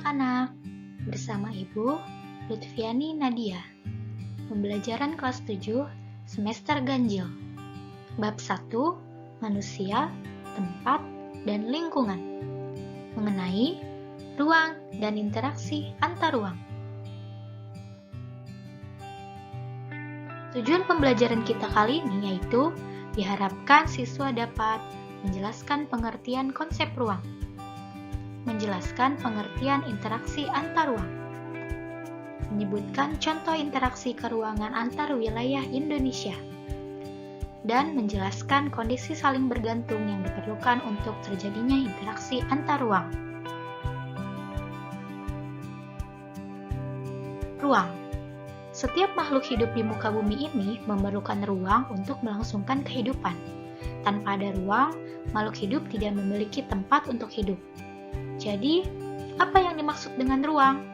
anak-anak, bersama Ibu Lutfiani Nadia. Pembelajaran kelas 7 semester ganjil. Bab 1, manusia, tempat, dan lingkungan. Mengenai ruang dan interaksi antar ruang. Tujuan pembelajaran kita kali ini yaitu diharapkan siswa dapat menjelaskan pengertian konsep ruang, menjelaskan pengertian interaksi antar ruang, menyebutkan contoh interaksi keruangan antar wilayah Indonesia, dan menjelaskan kondisi saling bergantung yang diperlukan untuk terjadinya interaksi antar ruang. Ruang. Setiap makhluk hidup di muka bumi ini memerlukan ruang untuk melangsungkan kehidupan. Tanpa ada ruang, makhluk hidup tidak memiliki tempat untuk hidup. Jadi, apa yang dimaksud dengan ruang?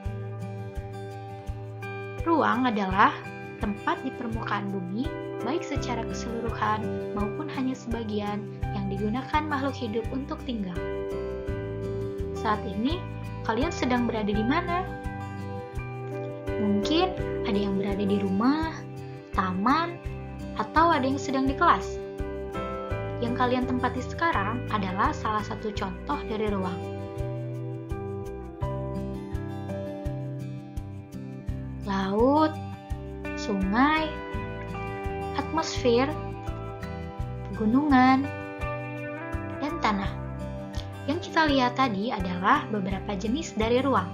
Ruang adalah tempat di permukaan bumi, baik secara keseluruhan maupun hanya sebagian, yang digunakan makhluk hidup untuk tinggal. Saat ini, kalian sedang berada di mana? Mungkin ada yang berada di rumah, taman, atau ada yang sedang di kelas. Yang kalian tempati sekarang adalah salah satu contoh dari ruang. Laut, sungai, atmosfer, pegunungan, dan tanah. Yang kita lihat tadi adalah beberapa jenis dari ruang.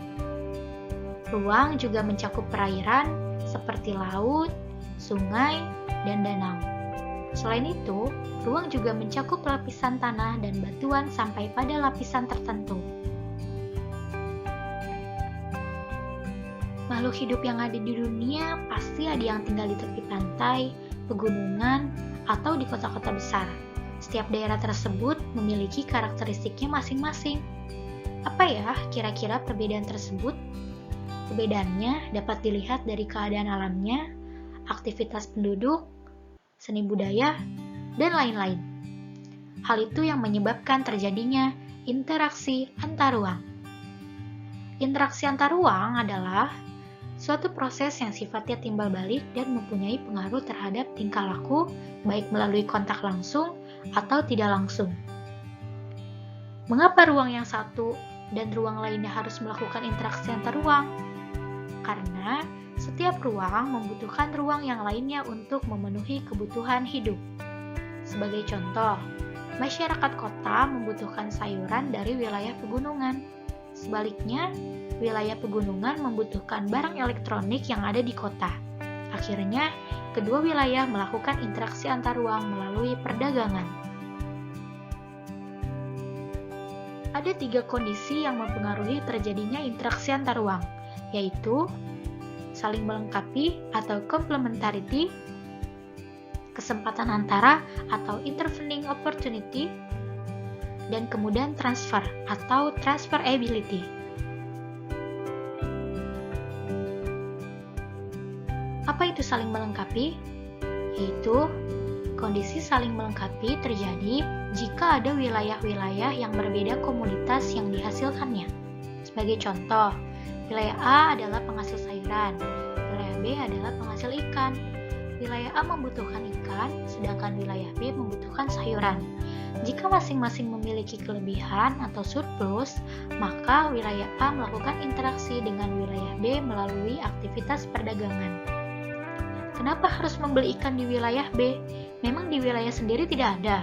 Ruang juga mencakup perairan seperti laut, sungai, dan danau. Selain itu, ruang juga mencakup lapisan tanah dan batuan sampai pada lapisan tertentu. Makhluk hidup yang ada di dunia pasti ada yang tinggal di tepi pantai, pegunungan, atau di kota-kota besar. Setiap daerah tersebut memiliki karakteristiknya masing-masing. Apa ya kira-kira perbedaan tersebut? Perbedaannya dapat dilihat dari keadaan alamnya, aktivitas penduduk, seni budaya, dan lain-lain. Hal itu yang menyebabkan terjadinya interaksi antar ruang. Interaksi antar ruang adalah suatu proses yang sifatnya timbal balik dan mempunyai pengaruh terhadap tingkah laku, baik melalui kontak langsung atau tidak langsung. Mengapa ruang yang satu dan ruang lainnya harus melakukan interaksi antar ruang? Karena setiap ruang membutuhkan ruang yang lainnya untuk memenuhi kebutuhan hidup. Sebagai contoh, masyarakat kota membutuhkan sayuran dari wilayah pegunungan. Sebaliknya, wilayah pegunungan membutuhkan barang elektronik yang ada di kota. Akhirnya, kedua wilayah melakukan interaksi antar ruang melalui perdagangan. Ada 3 kondisi yang mempengaruhi terjadinya interaksi antar ruang, yaitu saling melengkapi atau complementarity, kesempatan antara atau intervening opportunity, dan kemudian transfer atau transferability. Apa itu saling melengkapi? Yaitu kondisi saling melengkapi terjadi jika ada wilayah-wilayah yang berbeda komoditas yang dihasilkannya. Sebagai contoh, wilayah A adalah penghasil sayuran, wilayah B adalah penghasil ikan. Wilayah A membutuhkan ikan, sedangkan wilayah B membutuhkan sayuran. Jika masing-masing memiliki kelebihan atau surplus, maka wilayah A melakukan interaksi dengan wilayah B melalui aktivitas perdagangan. Kenapa harus membeli ikan di wilayah B? Memang di wilayah sendiri tidak ada?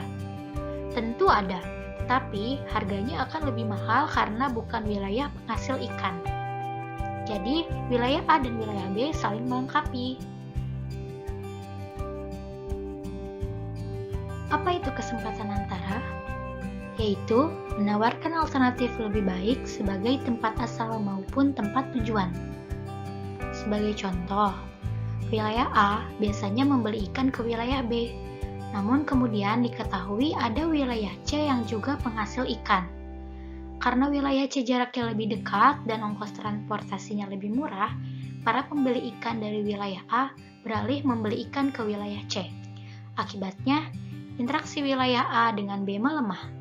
Tentu ada, tapi harganya akan lebih mahal karena bukan wilayah penghasil ikan. Jadi, wilayah A dan wilayah B saling melengkapi. Apa itu kesempatan antara? Yaitu menawarkan alternatif lebih baik sebagai tempat asal maupun tempat tujuan. Sebagai contoh, wilayah A biasanya membeli ikan ke wilayah B, namun kemudian diketahui ada wilayah C yang juga penghasil ikan. Karena wilayah C jaraknya lebih dekat dan ongkos transportasinya lebih murah, para pembeli ikan dari wilayah A beralih membeli ikan ke wilayah C. Akibatnya, interaksi wilayah A dengan B melemah.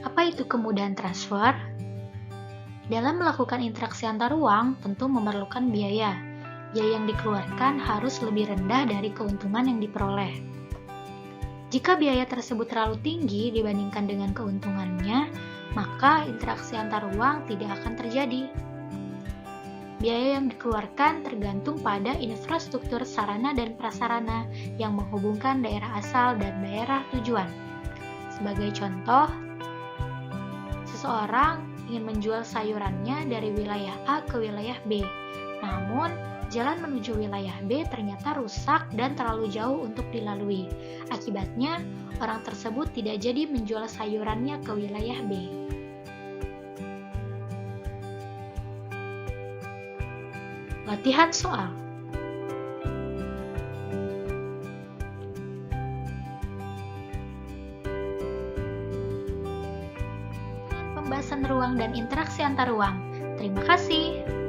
Apa itu kemudahan transfer? Dalam melakukan interaksi antar ruang, tentu memerlukan biaya. Biaya yang dikeluarkan harus lebih rendah dari keuntungan yang diperoleh. Jika biaya tersebut terlalu tinggi dibandingkan dengan keuntungannya, maka interaksi antar ruang tidak akan terjadi. Biaya yang dikeluarkan tergantung pada infrastruktur sarana dan prasarana yang menghubungkan daerah asal dan daerah tujuan. Sebagai contoh, seseorang ingin menjual sayurannya dari wilayah A ke wilayah B. Namun, jalan menuju wilayah B ternyata rusak dan terlalu jauh untuk dilalui. Akibatnya, orang tersebut tidak jadi menjual sayurannya ke wilayah B. Latihan soal. Pembahasan ruang dan interaksi antar ruang. Terima kasih.